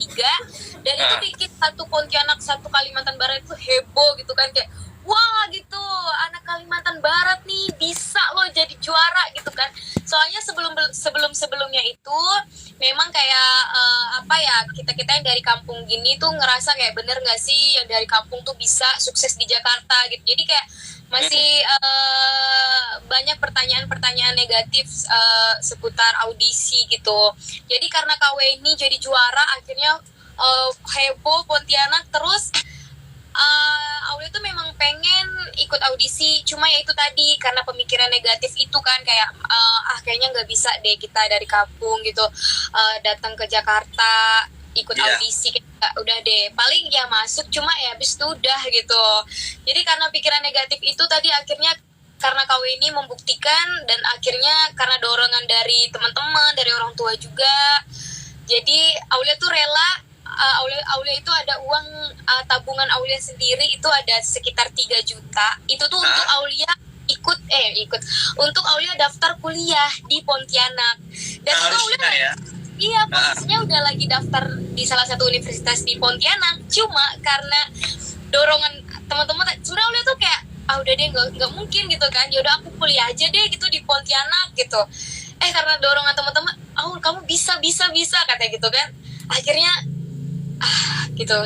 tiga, dan itu bikin satu Pontianak satu Kalimantan Barat itu heboh gitu kan, kayak wah gitu, anak Kalimantan Barat nih bisa loh jadi juara gitu kan. Soalnya sebelumnya itu memang kayak apa ya, kita yang dari kampung gini tuh ngerasa kayak bener nggak sih yang dari kampung tuh bisa sukses di Jakarta gitu. Jadi kayak masih banyak pertanyaan-pertanyaan negatif seputar audisi gitu. Jadi karena KWNI jadi juara, akhirnya heboh Pontianak. Terus Aulia tuh memang pengen ikut audisi, cuma ya itu tadi karena pemikiran negatif itu kan, kayak kayaknya nggak bisa deh kita dari kampung gitu datang ke Jakarta ikut audisi, kayak udah deh paling ya masuk cuma ya habis itu udah gitu. Jadi karena pikiran negatif itu tadi, akhirnya karena KWNI membuktikan, dan akhirnya karena dorongan dari teman-teman, dari orang tua juga, jadi Aulia tuh rela. Aulia itu ada uang tabungan Aulia sendiri itu ada sekitar 3 juta. Itu tuh untuk Aulia ikut untuk Aulia daftar kuliah di Pontianak. Dan itu Aulia iya, posisinya udah lagi daftar di salah satu universitas di Pontianak. Cuma karena dorongan teman-teman, sebenarnya Aulia tuh kayak udah deh nggak mungkin gitu kan. Ya udah aku kuliah aja deh gitu di Pontianak gitu. Karena dorongan teman-teman, kamu bisa katanya gitu kan. Akhirnya gitu,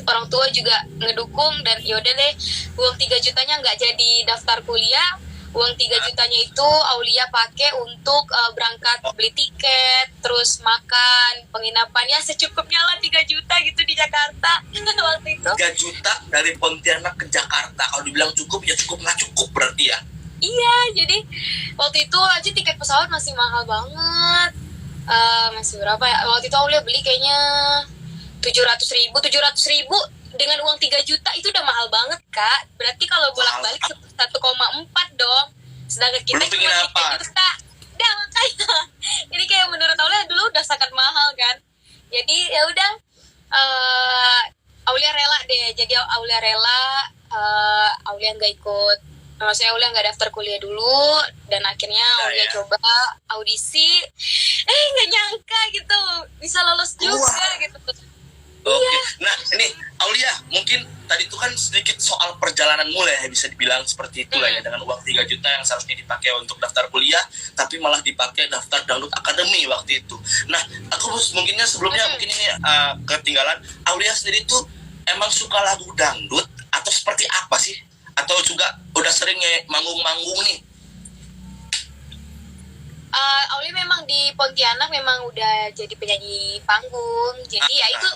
orang tua juga ngedukung, dan yaudah deh uang 3 jutanya nggak jadi daftar kuliah. Uang 3 jutanya itu Aulia pakai untuk berangkat beli tiket, terus makan, penginapan, ya secukupnya lah 3 juta gitu di Jakarta waktu itu. 3 juta dari Pontianak ke Jakarta, kalau dibilang cukup ya cukup nggak cukup berarti ya. Iya, jadi waktu itu aja tiket pesawat masih mahal banget. Masih berapa ya, waktu itu Aulia beli kayaknya 700.000 dengan uang 3 juta itu udah mahal banget, Kak. Berarti kalau bolak-balik 1,4 dong. Sedangkan kita cuma 3 juta. Udah makanya. Jadi kayak menurut Aulia dulu udah sangat mahal kan. Jadi ya udah Aulia rela deh. Jadi Aulia rela, Aulia nggak ikut. Maksudnya Aulia nggak daftar kuliah dulu, dan akhirnya Aulia coba audisi. Nggak nyangka gitu bisa lolos juga gitu. Oke. Nah ini Aulia, mungkin tadi itu kan sedikit soal perjalanan mulai ya, bisa dibilang seperti itu lah ya, dengan uang 3 juta yang seharusnya dipakai untuk daftar kuliah, tapi malah dipakai daftar dangdut akademi waktu itu. Nah aku mungkin ini ketinggalan, Aulia sendiri tuh emang suka lagu dangdut atau seperti apa sih? Atau juga udah sering manggung-manggung nih? Aulia memang di Pontianak memang udah jadi penyanyi panggung. Jadi ya itu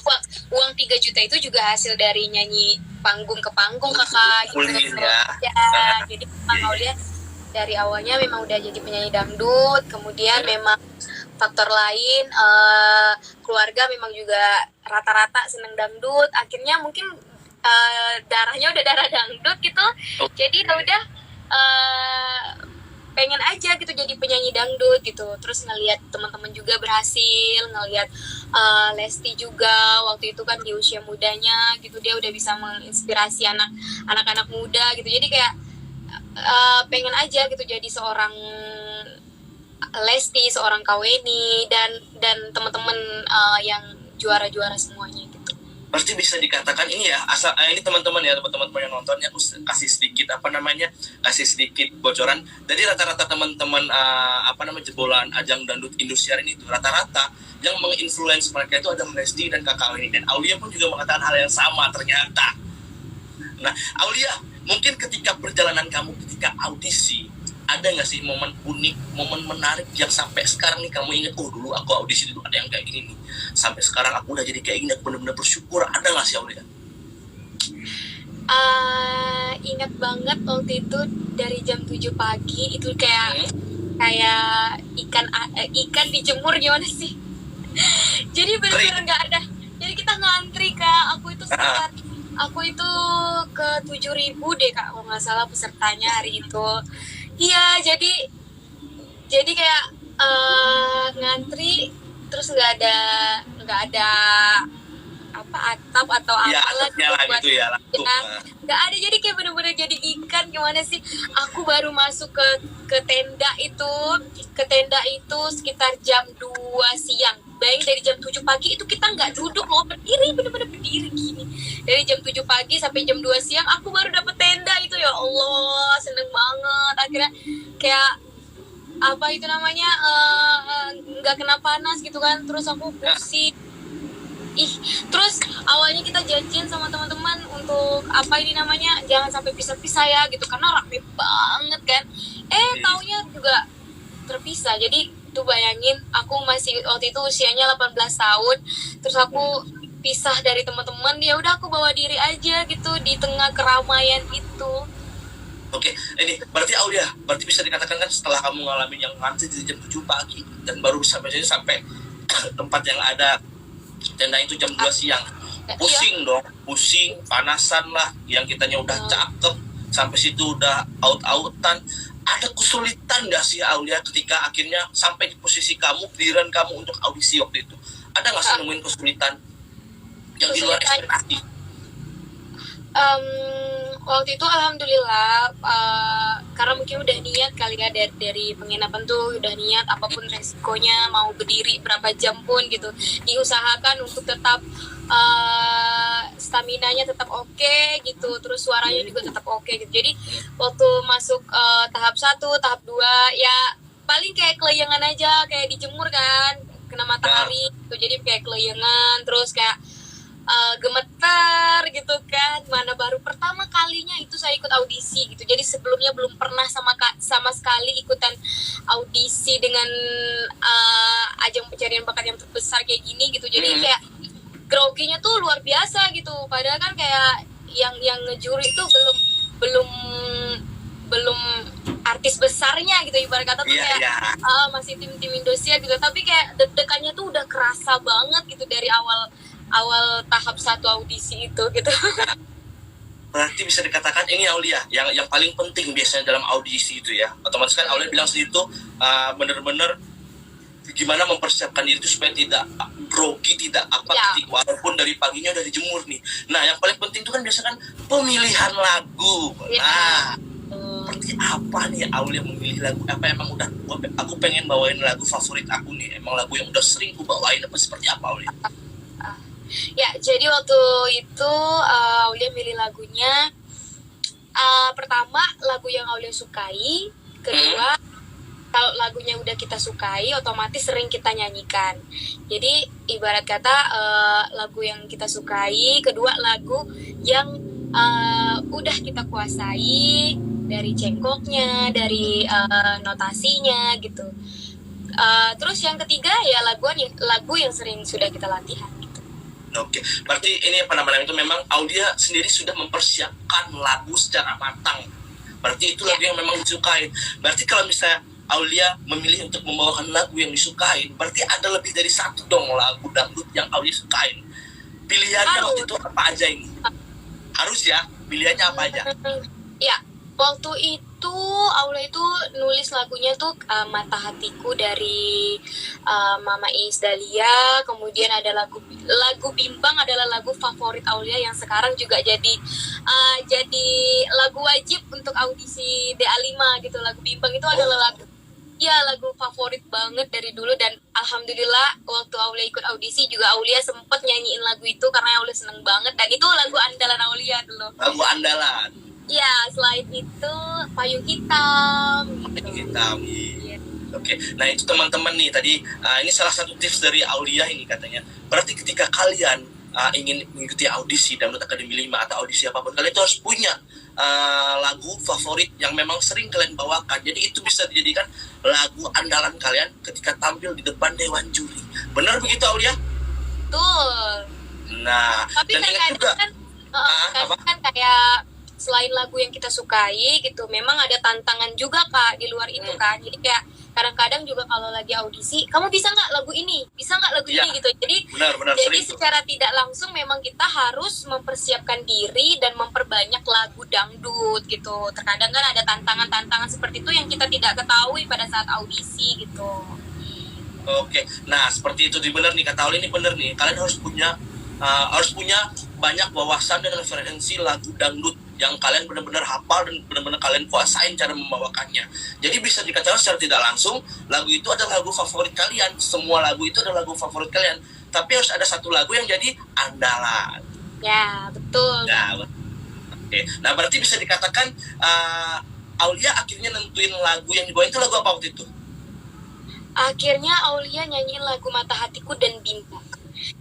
uang 3 juta itu juga hasil dari nyanyi panggung ke panggung, Kakak gitu. Ya, jadi memang Aulia dari awalnya memang udah jadi penyanyi dangdut. Kemudian memang faktor lain, keluarga memang juga rata-rata seneng dangdut. Akhirnya mungkin darahnya udah darah dangdut gitu. Jadi ya udah pengen aja gitu jadi penyanyi dangdut gitu. Terus ngelihat teman-teman juga berhasil, ngelihat Lesti juga waktu itu kan di usia mudanya gitu, dia udah bisa menginspirasi anak-anak muda gitu. Jadi kayak pengen aja gitu jadi seorang Lesti, seorang KWNI, dan teman-teman yang juara-juara semuanya gitu. Pasti bisa dikatakan ini ya, asal ini teman-teman yang nonton ya, aku kasih sedikit kasih sedikit bocoran. Jadi rata-rata teman-teman jebolan ajang dangdut Indosiar ini tuh rata-rata yang menginfluence mereka itu ada Lesti dan Kakak ini, dan Aulia pun juga mengatakan hal yang sama ternyata. Nah Aulia, mungkin ketika perjalanan kamu ketika audisi, ada nggak sih momen unik, momen menarik yang sampai sekarang nih kamu ingat, dulu aku audisi dulu ada yang kayak gini nih, sampai sekarang aku udah jadi kayak gini, aku benar-benar bersyukur. Ada nggak sih Aulia? Ingat banget waktu itu dari jam 7 pagi itu kayak ikan dijemur gimana sih? Jadi benar-benar nggak ada. Jadi kita ngantri, Kak. Aku itu ke 7.000 deh, Kak, kalau nggak salah pesertanya hari itu. Iya, jadi kayak ngantri, terus nggak ada atap atau apalah gitu ya, nggak ada. Jadi kayak bener-bener jadi ikan gimana sih. Aku baru masuk ke tenda itu sekitar jam 2 siang, bayangin dari jam 7 pagi itu kita nggak duduk loh, berdiri, bener-bener berdiri gini dari jam 7 pagi sampai jam 2 siang. Aku baru dapet tenda itu, ya Allah, seneng banget. Akhirnya kayak apa itu namanya, nggak kena panas gitu kan. Terus aku pusing. Terus awalnya kita janjian sama teman-teman untuk apa ini namanya, jangan sampai pisah-pisah ya gitu, karena rame banget kan. Taunya juga terpisah. Jadi tuh bayangin, aku masih waktu itu usianya 18 tahun, terus aku pisah dari teman-teman. Ya udah, aku bawa diri aja gitu di tengah keramaian itu. Oke, ini berarti Aulia, berarti bisa dikatakan kan setelah kamu ngalamin yang ngantri di jam 7 pagi dan baru bisa biasanya sampai tempat yang ada tenda itu jam 2 siang. Pusing dong, pusing, panasan lah, yang kitanya udah cakep, sampai situ udah out-outan. Ada kesulitan gak sih Aulia ketika akhirnya sampai di posisi kamu, giliran kamu untuk audisi waktu itu? Ada gak sih nemuin kesulitan yang di luar ekspektasi? Waktu itu alhamdulillah, karena mungkin udah niat kali ya, dari penginapan tuh udah niat apapun resikonya, mau berdiri berapa jam pun gitu, diusahakan untuk tetap stamina-nya tetap oke gitu, terus suaranya juga tetap oke gitu. Jadi waktu masuk tahap 1, tahap 2 ya paling kayak kelayangan aja, kayak dijemur kan, kena matahari gitu, jadi kayak kelayangan, terus kayak gemeter gitu kan. Mana baru pertama kalinya itu saya ikut audisi gitu, jadi sebelumnya belum pernah sama sekali ikutan audisi dengan ajang pencarian bakat yang terbesar kayak gini gitu. Jadi kayak groginya tuh luar biasa gitu, padahal kan kayak yang ngejuri itu belum artis besarnya gitu, ibarat kata tuh kayak masih tim Indosiar gitu, tapi kayak deg-degannya tuh udah kerasa banget gitu dari awal tahap 1 audisi itu gitu. Berarti bisa dikatakan ini Aulia yang paling penting biasanya dalam audisi itu ya. Otomatis kan Aulia bilang segitu, bener-bener gimana mempersiapkan diri itu supaya tidak grogi, tidak walaupun dari paginya udah dijemur nih. Nah, yang paling penting itu kan biasanya kan pemilihan lagu. Nah, seperti apa nih Aulia memilih lagu? Apa emang udah aku pengen bawain lagu favorit aku nih, emang lagu yang udah sering aku bawain, apa seperti apa Aulia? Ya, jadi waktu itu Aulia milih lagunya, pertama lagu yang Aulia sukai, kedua kalau lagunya udah kita sukai otomatis sering kita nyanyikan. Jadi ibarat kata lagu yang kita sukai, kedua lagu yang udah kita kuasai, dari cengkoknya, dari notasinya gitu. Terus yang ketiga ya lagu yang sering sudah kita latihan. Oke, berarti ini apa namanya itu memang Aulia sendiri sudah mempersiapkan lagu secara matang. Berarti itu lagu yang memang disukai. Berarti kalau misalnya Aulia memilih untuk membawakan lagu yang disukai, berarti ada lebih dari satu dong lagu dangdut yang Aulia sukain. Pilihannya waktu itu apa aja ini? Harus ya, pilihannya apa aja? Ya, waktu itu Aulia itu nulis lagunya tuh Mata Hatiku dari Mama Iis Dahlia. Kemudian ada lagu Bimbang adalah lagu favorit Aulia yang sekarang juga jadi lagu wajib untuk audisi DA5 gitu. Lagu Bimbang itu adalah lagu favorit banget dari dulu, dan alhamdulillah waktu Aulia ikut audisi juga Aulia sempet nyanyiin lagu itu karena Aulia seneng banget, dan itu lagu andalan Aulia dulu. Lagu andalan. Ya, selain itu Payung Hitam. Payung Hitam. Iya. Oke, nah itu teman-teman nih tadi ini salah satu tips dari Aulia ini katanya. Berarti ketika kalian ingin mengikuti audisi Dangdut Akademi 5 atau audisi apapun, kalian itu harus punya lagu favorit yang memang sering kalian bawakan. Jadi itu bisa dijadikan lagu andalan kalian ketika tampil di depan dewan juri. Benar begitu Aulia? Betul. Nah, tapi dan ingat juga kan kayak selain lagu yang kita sukai gitu, memang ada tantangan juga Kak di luar itu kan. Jadi kayak kadang-kadang juga kalau lagi audisi, kamu bisa nggak lagu ini, bisa nggak lagu ini gitu. Jadi jadi secara tidak langsung memang kita harus mempersiapkan diri dan memperbanyak lagu dangdut gitu. Terkadang kan ada tantangan-tantangan seperti itu yang kita tidak ketahui pada saat audisi gitu. Oke, nah seperti itu benar nih kata Aulia, ini benar nih. Kalian harus punya banyak wawasan dan referensi lagu dangdut yang kalian benar-benar hafal dan benar-benar kalian kuasain cara membawakannya. Jadi bisa dikatakan secara tidak langsung lagu itu adalah lagu favorit kalian. Semua lagu itu adalah lagu favorit kalian. Tapi harus ada satu lagu yang jadi andalan. Ya, betul. Nah, oke. Nah, berarti bisa dikatakan Aulia akhirnya nentuin lagu yang dibawain itu lagu apa waktu itu? Akhirnya Aulia nyanyiin lagu Mata Hatiku dan Bimbang.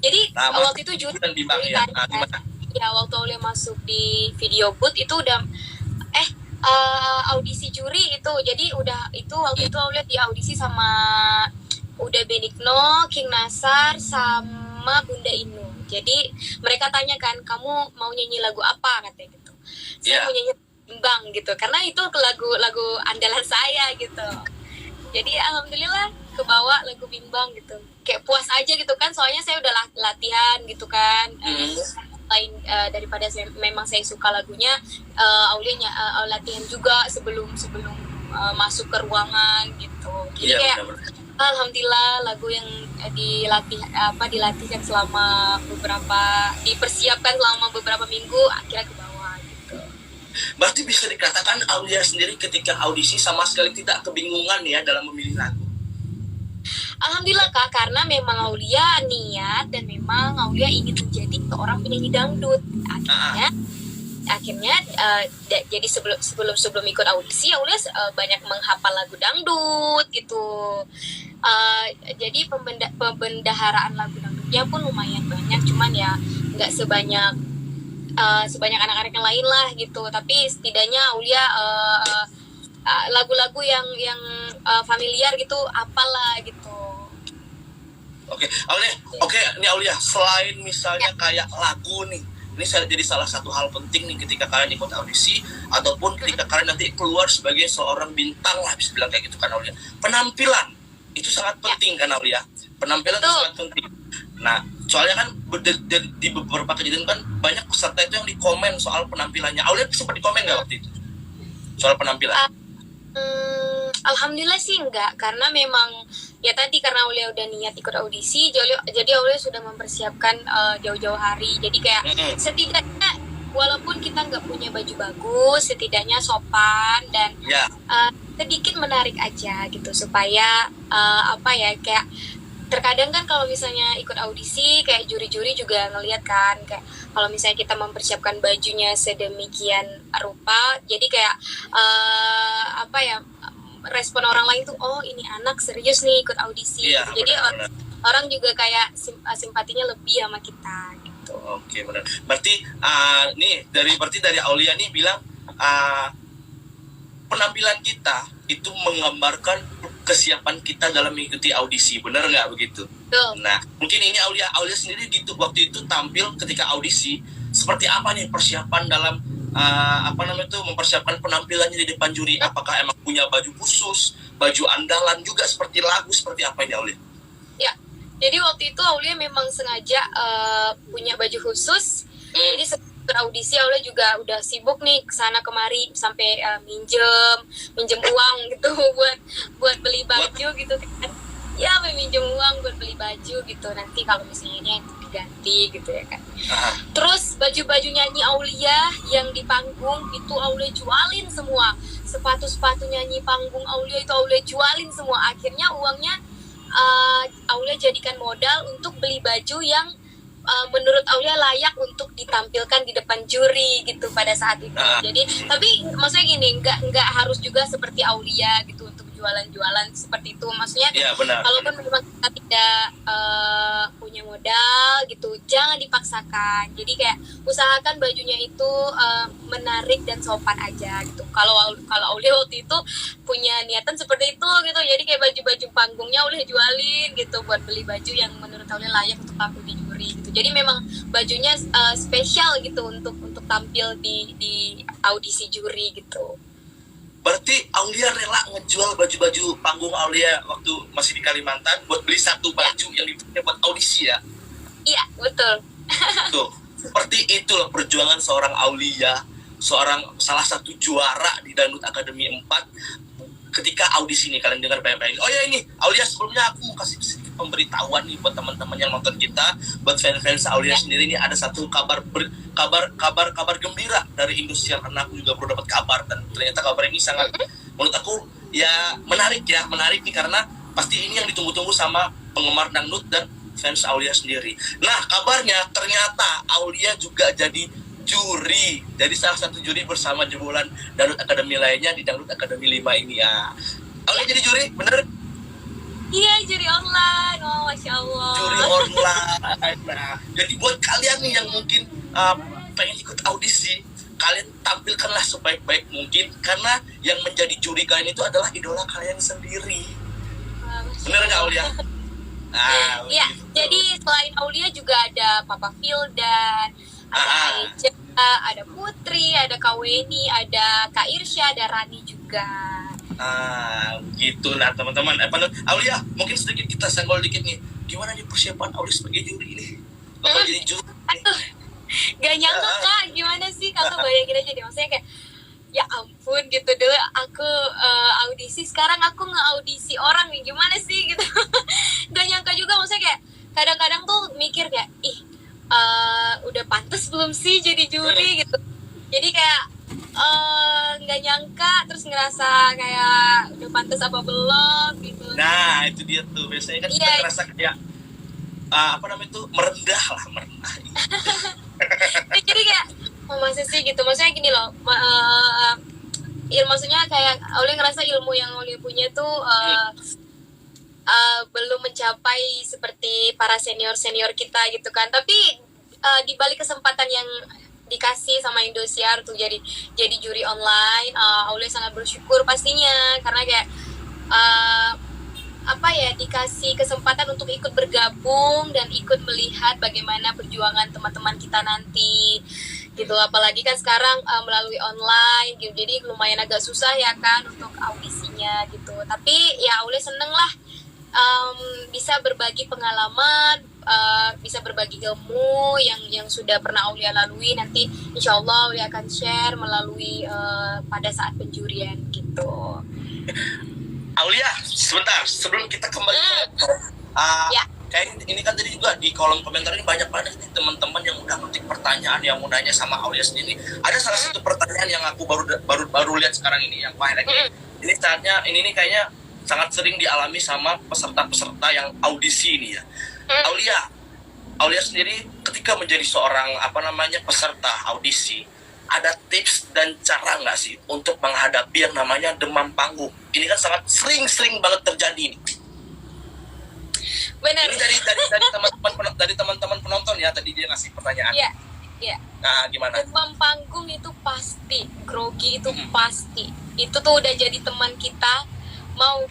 Jadi waktu itu juri dan Bimbang ya. Gimana? Ya, waktu Aulia masuk di video booth itu udah audisi juri itu. Jadi waktu itu Aulia di audisi sama Uda Benigno, King Nasar sama Bunda Inu. Jadi mereka tanya kan, kamu mau nyanyi lagu apa, katanya gitu. Saya mau nyanyi Bimbang gitu, karena itu lagu andalan saya gitu. Jadi alhamdulillah kebawa lagu Bimbang gitu. Kayak puas aja gitu kan, soalnya saya udah latihan gitu kan. Lain daripada memang saya suka lagunya, Aulia latihan juga sebelum masuk ke ruangan gitu. Jadi kayak alhamdulillah lagu yang dilatihkan selama dipersiapkan selama beberapa minggu akhirnya ke bawah gitu. Berarti bisa dikatakan Aulia sendiri ketika audisi sama sekali tidak kebingungan ya dalam memilih lagu. Alhamdulillah Kak, karena memang Aulia niat dan memang Aulia ingin menjadi seorang penyanyi dangdut. Akhirnya jadi sebelum ikut audisi Aulia banyak menghafal lagu dangdut gitu. Jadi pembendaharaan lagu dangdutnya pun lumayan banyak, cuman ya nggak sebanyak anak-anak yang lain lah gitu. Tapi setidaknya Aulia lagu-lagu yang familiar gitu apalah gitu. Oke, ini Aulia, selain misalnya kayak lagu nih, ini jadi salah satu hal penting nih ketika kalian ikut audisi ataupun ketika kalian nanti keluar sebagai seorang bintang lah, bisa bilang kayak gitu kan Aulia. Penampilan itu sangat penting kan Aulia. Penampilan itu sangat penting. Nah, soalnya kan di beberapa kejadian kan banyak peserta itu yang dikomen soal penampilannya. Aulia sempat dikomen nggak waktu itu soal penampilan? Alhamdulillah sih enggak, karena memang ya tadi karena Aulia udah niat ikut audisi, jadi Aulia sudah mempersiapkan jauh-jauh hari. Jadi kayak setidaknya walaupun kita nggak punya baju bagus, setidaknya sopan dan sedikit menarik aja gitu, supaya kayak terkadang kan kalau misalnya ikut audisi kayak juri-juri juga ngelihat kan, kayak kalau misalnya kita mempersiapkan bajunya sedemikian rupa, jadi kayak respon orang lain tuh, oh ini anak serius nih ikut audisi. Jadi orang juga kayak simpatinya lebih sama kita gitu. Oke, benar. Berarti dari Aulia nih bilang penampilan kita itu menggambarkan kesiapan kita dalam mengikuti audisi, benar nggak begitu? Betul. Nah, mungkin ini Aulia sendiri gitu waktu itu tampil ketika audisi seperti apa nih persiapan dalam mempersiapkan penampilannya di depan juri? Apakah emang punya baju khusus, baju andalan juga seperti lagu, seperti apa ini Aulia? Ya, jadi waktu itu Aulia memang sengaja punya baju khusus. Jadi sebelum audisi Aulia juga udah sibuk nih kesana kemari sampai minjem uang gitu buat beli baju gitu kan. Ya, meminjam uang buat beli baju gitu. Nanti kalau misalnya ini diganti gitu ya kan. Terus baju-baju nyanyi Aulia yang di panggung itu Aulia jualin semua. Sepatu-sepatu nyanyi panggung Aulia itu Aulia jualin semua. Akhirnya uangnya Aulia jadikan modal untuk beli baju yang menurut Aulia layak untuk ditampilkan di depan juri gitu pada saat itu. Jadi tapi maksudnya gini, nggak harus juga seperti Aulia gitu untuk jualan-jualan seperti itu. Maksudnya kalaupun memang kita tidak punya modal gitu, jangan dipaksakan. Jadi kayak usahakan bajunya itu menarik dan sopan aja gitu. Kalau Aulia waktu itu punya niatan seperti itu gitu, jadi kayak baju-baju panggungnya Aulia jualin gitu buat beli baju yang menurut Aulia layak untuk tampil di juri gitu. Jadi memang bajunya spesial gitu untuk tampil di audisi juri gitu. Berarti Aulia rela ngejual baju-baju panggung Aulia waktu masih di Kalimantan buat beli satu baju yang dipakai buat audisi ya? Iya, betul. Tuh, seperti itu loh perjuangan seorang Aulia, salah satu juara di Dangdut Akademi 4. Ketika audisi nih kalian dengar baik-baik. Oh ya ini, Aulia sebelumnya aku mau kasih sedikit pemberitahuan nih buat teman-teman yang nonton kita, buat fans-fans Aulia sendiri nih ada satu kabar gembira dari Indosiar, karena aku juga baru dapat kabar dan ternyata kabar ini sangat menurut aku ya menarik nih, karena pasti ini yang ditunggu-tunggu sama penggemar dangdut dan fans Aulia sendiri. Nah, kabarnya ternyata Aulia juga jadi juri, jadi salah satu juri bersama jebolan Dangdut Akademi lainnya di Dangdut Akademi 5 ini ya. Aulia jadi juri, bener? Iya, juri online. Oh, Masya Allah. Juri online. Nah, jadi buat kalian nih yang mungkin pengen ikut audisi, kalian tampilkanlah sebaik-baik mungkin, karena yang menjadi juri kalian itu adalah idola kalian sendiri. Bener nggak, Aulia? Iya, gitu. jadi selain Aulia juga ada Papa Fildan, ada Aija, ada Putri, ada Kak Weni, ada Kak Irsya, ada Rani juga. Gitu lah teman-teman. Aulia, mungkin sedikit kita senggol dikit nih. Gimana nih persiapan Aulia sebagai juri ini? Bakal jadi juri nih. Gak nyangka Kak, gimana sih Kakak bayangin aja deh, maksudnya kayak ya ampun gitu, dulu aku audisi, sekarang aku nge-audisi orang nih, gimana sih gitu. Gak nyangka juga, maksudnya kayak kadang-kadang tuh mikir kayak udah pantas belum sih jadi juri gitu. Jadi kayak nggak nyangka, terus ngerasa kayak udah pantas apa belum gitu. Nah itu dia tuh, biasanya kan kita ngerasa kayak merendah. Jadi kayak masa sih gitu, maksudnya gini loh, maksudnya kayak Aulia ngerasa ilmu yang Aulia punya tuh belum mencapai seperti para senior kita gitu kan. Tapi di balik kesempatan yang dikasih sama Indosiar untuk jadi juri online, Aulia sangat bersyukur pastinya, karena kayak dikasih kesempatan untuk ikut bergabung dan ikut melihat bagaimana perjuangan teman-teman kita nanti gitu. Apalagi kan sekarang melalui online gitu, jadi lumayan agak susah ya kan untuk audisinya gitu. Tapi ya Aulia seneng lah bisa berbagi pengalaman, bisa berbagi ilmu yang sudah pernah Aulia lalui. Nanti insya Allah Aulia akan share melalui pada saat penjurian gitu. Aulia, sebentar sebelum kita kembali kayak ini kan tadi juga di kolom komentar ini banyak banget nih teman-teman yang udah ngetik pertanyaan, yang mau nanya sama Aulia sendiri. Ada salah satu pertanyaan yang aku baru lihat sekarang ini, yang Pak lagi. Ini saatnya ini nih kayaknya sangat sering dialami sama peserta-peserta yang audisi ini ya. Aulia sendiri ketika menjadi seorang peserta audisi, ada tips dan cara nggak sih untuk menghadapi yang namanya demam panggung? Ini kan sangat sering banget terjadi nih. Benar. Ini dari teman-teman penonton ya, tadi dia ngasih pertanyaan. Iya. Nah, gimana? Demam panggung itu pasti, grogi itu pasti. Itu tuh udah jadi teman kita. Mau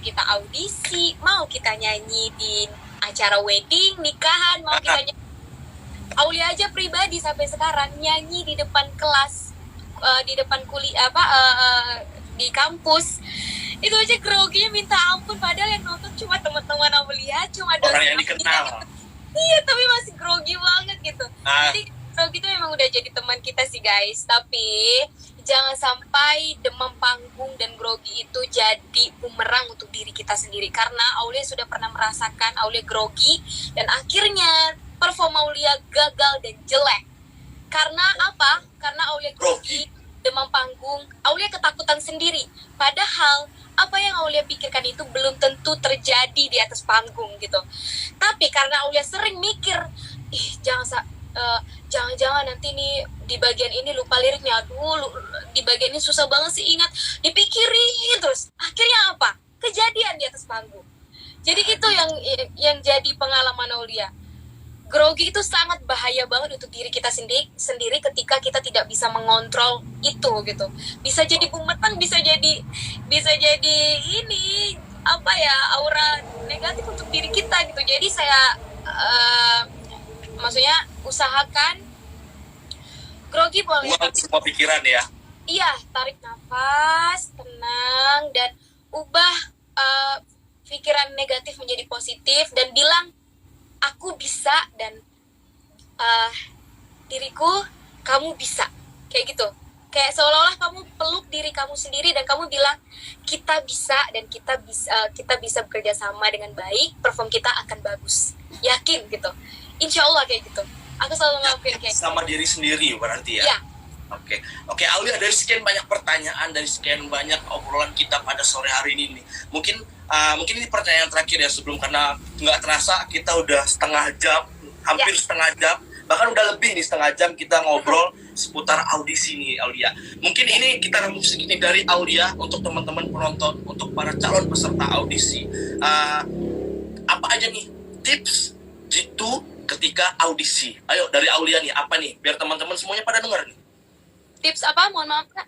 kita audisi, mau kita nyanyi di acara wedding, nikahan, mau kita nyanyi. Aulia aja pribadi sampai sekarang nyanyi di depan kelas, di depan di kampus, itu aja groginya minta ampun, padahal yang nonton cuma teman-teman Aulia, cuma orang yang dikenal. Iya, tapi masih grogi banget gitu. Jadi grogi itu memang udah jadi teman kita sih guys. Tapi jangan sampai demam panggung dan grogi itu jadi bumerang untuk diri kita sendiri, karena Aulia sudah pernah merasakan Aulia grogi dan akhirnya performa Aulia gagal dan jelek. Karena apa? Karena Aulia grogi, demam panggung, Aulia ketakutan sendiri. Padahal apa yang Aulia pikirkan itu belum tentu terjadi di atas panggung gitu. Tapi karena Aulia sering mikir, jangan-jangan nanti nih di bagian ini lupa liriknya, di bagian ini susah banget sih ingat, dipikirin terus. Akhirnya apa? Kejadian di atas panggung. Jadi itu yang jadi pengalaman Aulia. Grogi itu sangat bahaya banget untuk diri kita sendiri ketika kita tidak bisa mengontrol itu gitu. Bisa jadi bumerang, bisa jadi ini aura negatif untuk diri kita gitu. Jadi saya maksudnya usahakan grogi boleh, buang semua pikiran ya. Iya, tarik nafas, tenang, dan ubah pikiran negatif menjadi positif, dan bilang aku bisa, dan diriku, kamu bisa, kayak gitu. kayak seolah-olah kamu peluk diri kamu sendiri dan kamu bilang kita bisa dan kita bisa bekerja sama dengan baik, perform kita akan bagus, yakin gitu, insya Allah kayak gitu. Aku selalu ngelakuin kayak sama diri sendiri berarti ya. ya. Oke, Aulia, dari sekian banyak pertanyaan, dari sekian banyak obrolan kita pada sore hari ini nih, mungkin ini pertanyaan terakhir ya, sebelum, karena nggak terasa kita udah setengah jam, hampir setengah jam, bahkan udah lebih nih setengah jam kita ngobrol seputar audisi nih, Aulia. Mungkin ini kita rambut segini dari Aulia untuk teman-teman penonton, untuk para calon peserta audisi. Apa aja nih tips jitu ketika audisi? Ayo dari Aulia nih, apa nih? Biar teman-teman semuanya pada dengar nih. Tips apa? Mohon maaf Kak.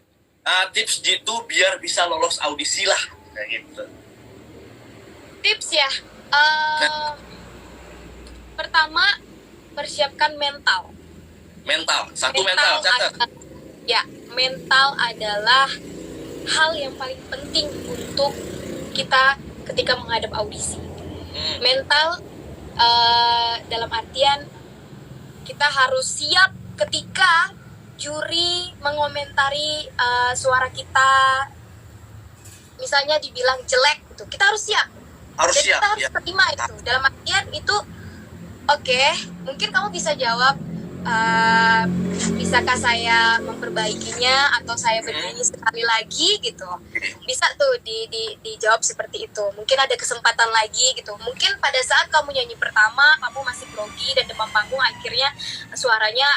Tips jitu biar bisa lolos audisi lah, kayak gitu. Tips ya. Pertama, persiapkan mental. Mental, catat. Mental adalah hal yang paling penting untuk kita ketika menghadap audisi. Mental dalam artian kita harus siap ketika juri mengomentari suara kita, misalnya dibilang jelek gitu, kita harus siap. Jadi kita harus terima itu. Dalam artian itu, oke, mungkin kamu bisa jawab, bisakah saya memperbaikinya atau saya bernyanyi sekali lagi gitu. Bisa tuh dijawab seperti itu. Mungkin ada kesempatan lagi gitu. Mungkin pada saat kamu nyanyi pertama kamu masih grogi dan demam panggung, akhirnya suaranya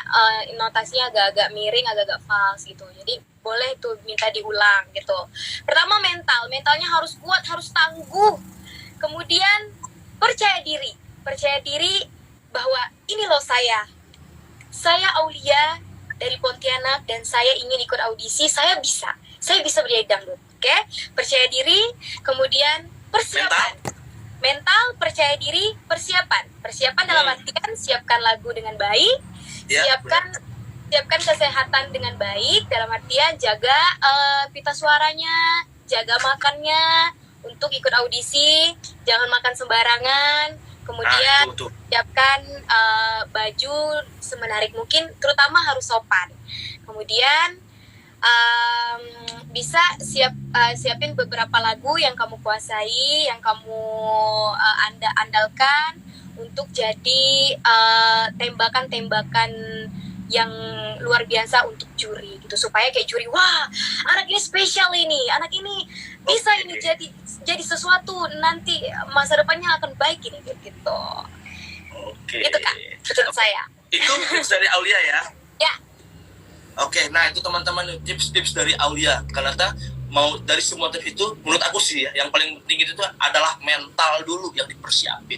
notasinya agak-agak miring, agak-agak fals gitu. Jadi boleh tuh minta diulang gitu. Pertama mentalnya harus kuat, harus tangguh. Kemudian percaya diri bahwa ini loh saya Aulia dari Pontianak dan saya ingin ikut audisi, saya bisa bernyanyi dangdut. Oke? Percaya diri, kemudian persiapan. Mental, percaya diri, persiapan dalam artian siapkan lagu dengan baik, siapkan kesehatan dengan baik, dalam artian jaga pita suaranya, jaga makannya untuk ikut audisi, jangan makan sembarangan. Kemudian siapkan baju semenarik mungkin, terutama harus sopan. Kemudian bisa siapin beberapa lagu yang kamu kuasai, yang kamu andalkan untuk jadi tembakan-tembakan yang luar biasa untuk juri gitu, supaya kayak juri, wah anak ini spesial, ini anak ini bisa ini jadi sesuatu nanti masa depannya akan baik ini gitu. Itu Kak, menurut saya. Itu tips dari Aulia ya. Ya. Oke, nah itu teman-teman tips dari Aulia. Karena mau dari semua tips itu, menurut aku sih ya, yang paling penting itu adalah mental dulu yang dipersiapin.